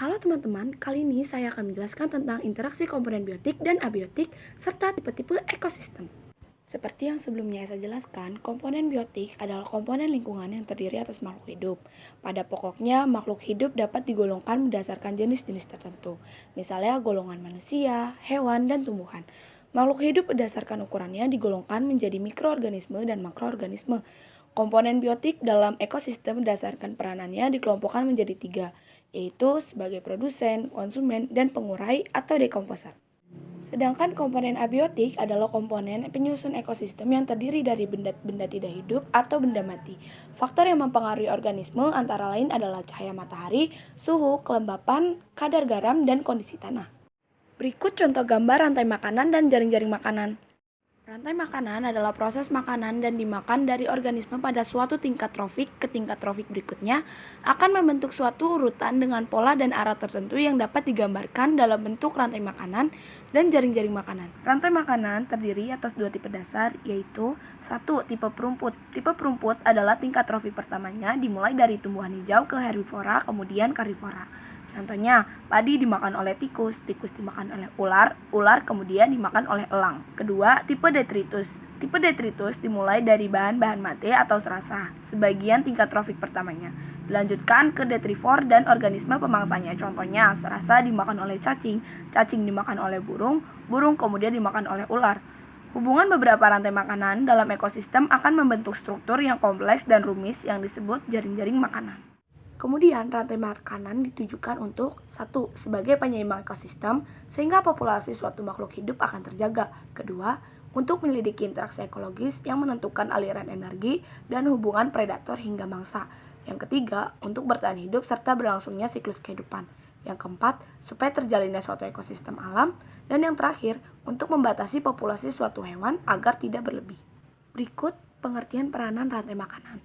Halo teman-teman, kali ini saya akan menjelaskan tentang interaksi komponen biotik dan abiotik serta tipe-tipe ekosistem. Seperti yang sebelumnya saya jelaskan, komponen biotik adalah komponen lingkungan yang terdiri atas makhluk hidup. Pada pokoknya, makhluk hidup dapat digolongkan berdasarkan jenis-jenis tertentu, misalnya golongan manusia, hewan, dan tumbuhan. Makhluk hidup berdasarkan ukurannya digolongkan menjadi mikroorganisme dan makroorganisme. Komponen biotik dalam ekosistem berdasarkan peranannya dikelompokkan menjadi tiga, yaitu sebagai produsen, konsumen, dan pengurai atau dekomposer. Sedangkan komponen abiotik adalah komponen penyusun ekosistem yang terdiri dari benda-benda tidak hidup atau benda mati. Faktor yang mempengaruhi organisme antara lain adalah cahaya matahari, suhu, kelembapan, kadar garam, dan kondisi tanah. Berikut contoh gambar rantai makanan dan jaring-jaring makanan. Rantai makanan adalah proses makanan dan dimakan dari organisme pada suatu tingkat trofik ke tingkat trofik berikutnya akan membentuk suatu urutan dengan pola dan arah tertentu yang dapat digambarkan dalam bentuk rantai makanan dan jaring-jaring makanan. Rantai makanan terdiri atas dua tipe dasar, yaitu satu, tipe perumput. Tipe perumput adalah tingkat trofik pertamanya dimulai dari tumbuhan hijau ke herbivora kemudian karnivora. Contohnya, padi dimakan oleh tikus, tikus dimakan oleh ular, ular kemudian dimakan oleh elang. Kedua, tipe detritus. Tipe detritus dimulai dari bahan-bahan mate atau serasa, sebagian tingkat trofik pertamanya. Dilanjutkan ke detrivor dan organisme pemangsanya. Contohnya, serasa dimakan oleh cacing, cacing dimakan oleh burung, burung kemudian dimakan oleh ular. Hubungan beberapa rantai makanan dalam ekosistem akan membentuk struktur yang kompleks dan rumis yang disebut jaring-jaring makanan. Kemudian, rantai makanan ditujukan untuk satu, sebagai penyeimbang ekosistem, sehingga populasi suatu makhluk hidup akan terjaga. Kedua, untuk menyelidiki interaksi ekologis yang menentukan aliran energi dan hubungan predator hingga mangsa. Yang ketiga, untuk bertahan hidup serta berlangsungnya siklus kehidupan. Yang keempat, supaya terjalinnya suatu ekosistem alam. Dan yang terakhir, untuk membatasi populasi suatu hewan agar tidak berlebih. Berikut pengertian peranan rantai makanan,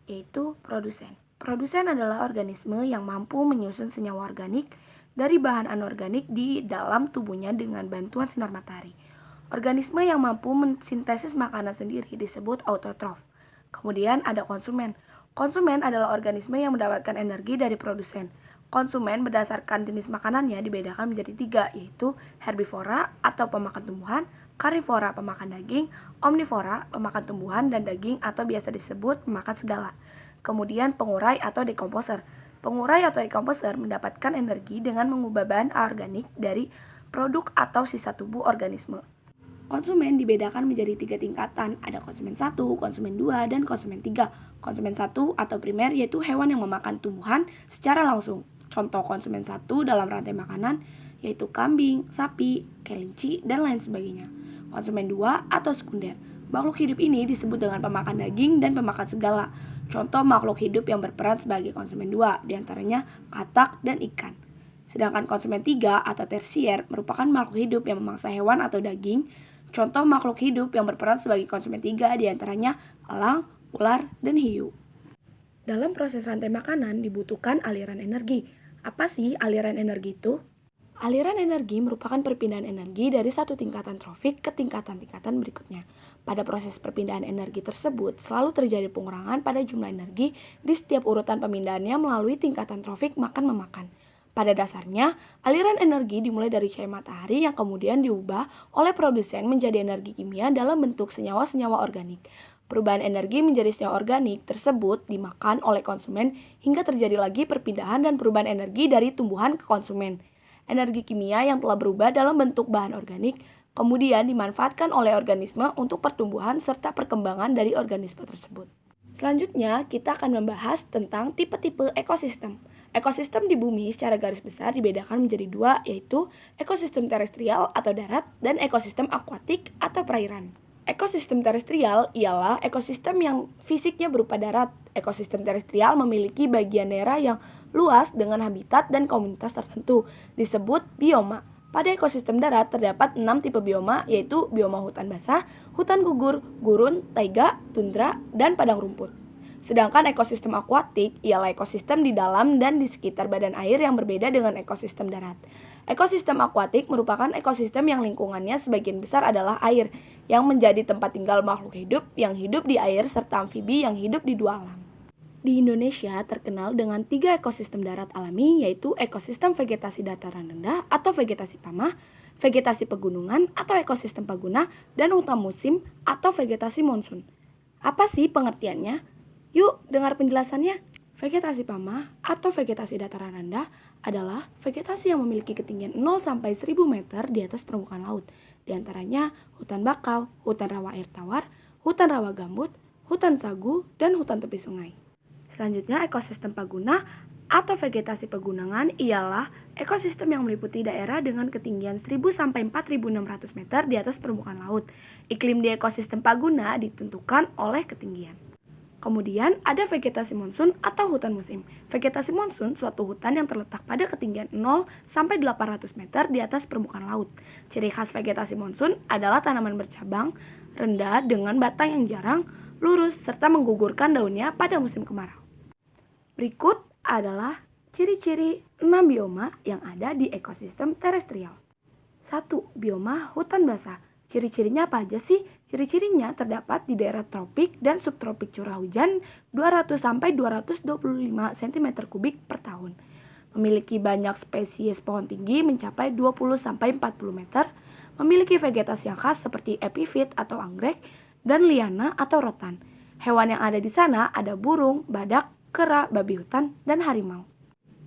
yaitu produsen. Produsen adalah organisme yang mampu menyusun senyawa organik dari bahan anorganik di dalam tubuhnya dengan bantuan sinar matahari. Organisme yang mampu mensintesis makanan sendiri disebut autotrof. Kemudian ada konsumen. Konsumen adalah organisme yang mendapatkan energi dari produsen. Konsumen berdasarkan jenis makanannya dibedakan menjadi tiga, yaitu herbivora atau pemakan tumbuhan, karnivora pemakan daging, omnivora pemakan tumbuhan dan daging atau biasa disebut pemakan segala. Kemudian pengurai atau dekomposer. Pengurai atau dekomposer mendapatkan energi dengan mengubah bahan aorganik dari produk atau sisa tubuh organisme. Konsumen dibedakan menjadi tiga tingkatan, ada konsumen 1, konsumen 2, dan konsumen 3. Konsumen 1 atau primer yaitu hewan yang memakan tumbuhan secara langsung. Contoh konsumen 1 dalam rantai makanan yaitu kambing, sapi, kelinci, dan lain sebagainya. Konsumen 2 atau sekunder. Makhluk hidup ini disebut dengan pemakan daging dan pemakan segala. Contoh makhluk hidup yang berperan sebagai konsumen 2, diantaranya katak dan ikan. Sedangkan konsumen 3 atau tersier merupakan makhluk hidup yang memangsa hewan atau daging. Contoh makhluk hidup yang berperan sebagai konsumen 3, diantaranya elang, ular, dan hiu. Dalam proses rantai makanan dibutuhkan aliran energi. Apa sih aliran energi itu? Aliran energi merupakan perpindahan energi dari satu tingkatan trofik ke tingkatan-tingkatan berikutnya. Pada proses perpindahan energi tersebut, selalu terjadi pengurangan pada jumlah energi di setiap urutan pemindahannya melalui tingkatan trofik makan-memakan. Pada dasarnya, aliran energi dimulai dari cahaya matahari yang kemudian diubah oleh produsen menjadi energi kimia dalam bentuk senyawa-senyawa organik. Perubahan energi menjadi senyawa organik tersebut dimakan oleh konsumen hingga terjadi lagi perpindahan dan perubahan energi dari tumbuhan ke konsumen. Energi kimia yang telah berubah dalam bentuk bahan organik kemudian dimanfaatkan oleh organisme untuk pertumbuhan serta perkembangan dari organisme tersebut. Selanjutnya, kita akan membahas tentang tipe-tipe ekosistem. Ekosistem di bumi secara garis besar dibedakan menjadi dua, yaitu ekosistem terestrial atau darat dan ekosistem akuatik atau perairan. Ekosistem terestrial ialah ekosistem yang fisiknya berupa darat. Ekosistem terestrial memiliki bagian daerah yang luas dengan habitat dan komunitas tertentu, disebut bioma. Pada ekosistem darat terdapat 6 tipe bioma, yaitu bioma hutan basah, hutan gugur, gurun, taiga, tundra, dan padang rumput. Sedangkan ekosistem akuatik ialah ekosistem di dalam dan di sekitar badan air yang berbeda dengan ekosistem darat. Ekosistem akuatik merupakan ekosistem yang lingkungannya sebagian besar adalah air, yang menjadi tempat tinggal makhluk hidup yang hidup di air serta amfibi yang hidup di dua alam. Di Indonesia terkenal dengan 3 ekosistem darat alami, yaitu ekosistem vegetasi dataran rendah atau vegetasi pamah, vegetasi pegunungan atau ekosistem paguna, dan hutan musim atau vegetasi monsun. Apa sih pengertiannya? Yuk dengar penjelasannya. Vegetasi pamah atau vegetasi dataran rendah adalah vegetasi yang memiliki ketinggian 0 sampai 1000 meter di atas permukaan laut. Di antaranya hutan bakau, hutan rawa air tawar, hutan rawa gambut, hutan sagu, dan hutan tepi sungai. Selanjutnya, ekosistem paguna atau vegetasi pegunungan ialah ekosistem yang meliputi daerah dengan ketinggian 1000 sampai 4600 meter di atas permukaan laut. Iklim di ekosistem paguna ditentukan oleh ketinggian. Kemudian ada vegetasi monsun atau hutan musim. Vegetasi monsun suatu hutan yang terletak pada ketinggian 0 sampai 800 meter di atas permukaan laut. Ciri khas vegetasi monsun adalah tanaman bercabang, rendah dengan batang yang jarang, lurus, serta menggugurkan daunnya pada musim kemarau. Berikut adalah ciri-ciri 6 bioma yang ada di ekosistem terestrial. 1. Bioma hutan basah. Ciri-cirinya apa aja sih? Ciri-cirinya terdapat di daerah tropik dan subtropik curah hujan 200 sampai 225 cm3 per tahun. Memiliki banyak spesies pohon tinggi mencapai 20 sampai 40 meter. Memiliki vegetasi yang khas seperti epifit atau anggrek dan liana atau rotan. Hewan yang ada di sana ada burung, badak, kera, babi hutan, dan harimau.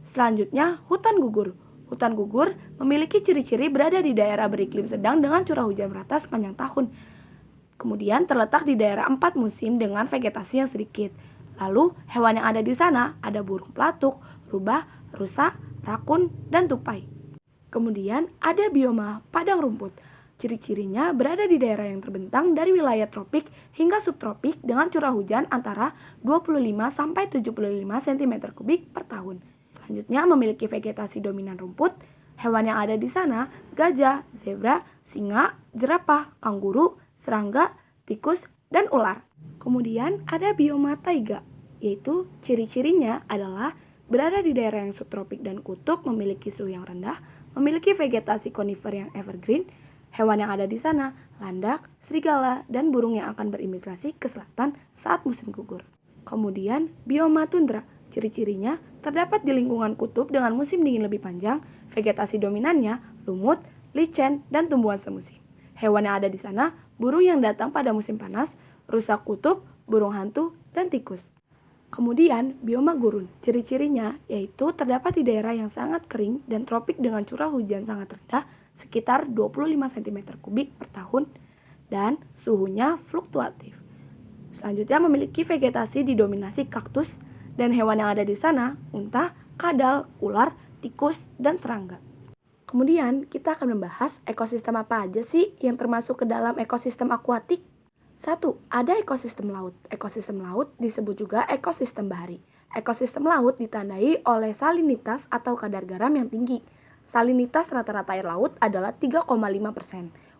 Selanjutnya, hutan gugur. Hutan gugur memiliki ciri-ciri berada di daerah beriklim sedang dengan curah hujan merata sepanjang tahun. Kemudian terletak di daerah 4 musim dengan vegetasi yang sedikit. Lalu, hewan yang ada di sana ada burung pelatuk, rubah, rusa, rakun, dan tupai. Kemudian ada bioma padang rumput. Ciri-cirinya berada di daerah yang terbentang dari wilayah tropik hingga subtropik dengan curah hujan antara 25 sampai 75 cm3 per tahun. Selanjutnya memiliki vegetasi dominan rumput. Hewan yang ada di sana gajah, zebra, singa, jerapah, kanguru, serangga, tikus, dan ular. Kemudian ada bioma taiga, yaitu ciri-cirinya adalah berada di daerah yang subtropik dan kutub, memiliki suhu yang rendah, memiliki vegetasi konifer yang evergreen. Hewan yang ada di sana landak, serigala, dan burung yang akan berimigrasi ke selatan saat musim gugur. Kemudian bioma tundra. Ciri-cirinya terdapat di lingkungan kutub dengan musim dingin lebih panjang, vegetasi dominannya lumut, lichen, dan tumbuhan semusim. Hewan yang ada di sana, burung yang datang pada musim panas, rusa kutub, burung hantu, dan tikus. Kemudian bioma gurun. Ciri-cirinya yaitu terdapat di daerah yang sangat kering dan tropik dengan curah hujan sangat rendah, sekitar 25 cm3 per tahun, dan suhunya fluktuatif. Selanjutnya memiliki vegetasi didominasi kaktus, dan hewan yang ada di sana unta, kadal, ular, tikus, dan serangga. Kemudian kita akan membahas ekosistem apa aja sih yang termasuk ke dalam ekosistem akuatik. 1. Ada ekosistem laut. Ekosistem laut disebut juga ekosistem bahari. Ekosistem laut ditandai oleh salinitas atau kadar garam yang tinggi. Salinitas rata-rata air laut adalah 3,5%.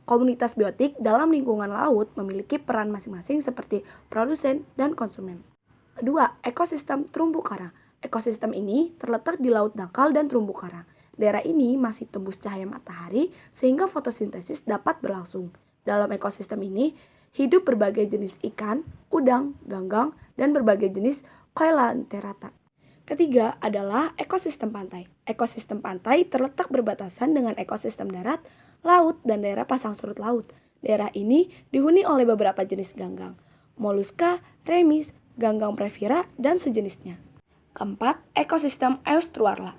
Komunitas biotik dalam lingkungan laut memiliki peran masing-masing seperti produsen dan konsumen. Kedua, ekosistem terumbu karang. Ekosistem ini terletak di laut dangkal dan terumbu karang. Daerah ini masih tembus cahaya matahari sehingga fotosintesis dapat berlangsung. Dalam ekosistem ini, hidup berbagai jenis ikan, udang, ganggang, dan berbagai jenis coelanterata. Ketiga adalah ekosistem pantai. Ekosistem pantai terletak berbatasan dengan ekosistem darat, laut, dan daerah pasang surut laut. Daerah ini dihuni oleh beberapa jenis ganggang, moluska, remis, ganggang previra, dan sejenisnya. Keempat, ekosistem estuarla.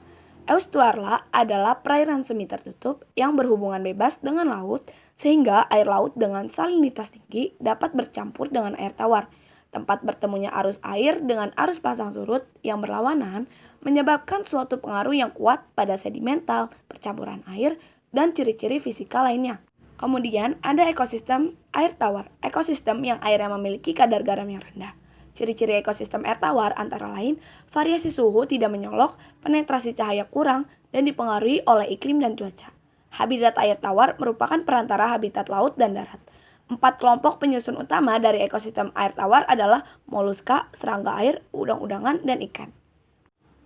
Estuarla adalah perairan semi tertutup yang berhubungan bebas dengan laut, sehingga air laut dengan salinitas tinggi dapat bercampur dengan air tawar. Tempat bertemunya arus air dengan arus pasang surut yang berlawanan menyebabkan suatu pengaruh yang kuat pada sedimental, percampuran air, dan ciri-ciri fisika lainnya. Kemudian ada ekosistem air tawar, ekosistem yang airnya memiliki kadar garam yang rendah. Ciri-ciri ekosistem air tawar antara lain variasi suhu tidak menyolok, penetrasi cahaya kurang, dan dipengaruhi oleh iklim dan cuaca. Habitat air tawar merupakan perantara habitat laut dan darat. 4 kelompok penyusun utama dari ekosistem air tawar adalah moluska, serangga air, udang-udangan, dan ikan.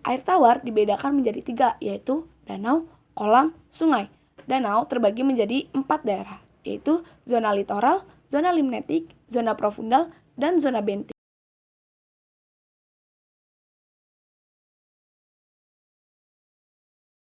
Air tawar dibedakan menjadi 3, yaitu danau, kolam, sungai. Danau terbagi menjadi 4 daerah, yaitu zona litoral, zona limnetik, zona profundal, dan zona bentik.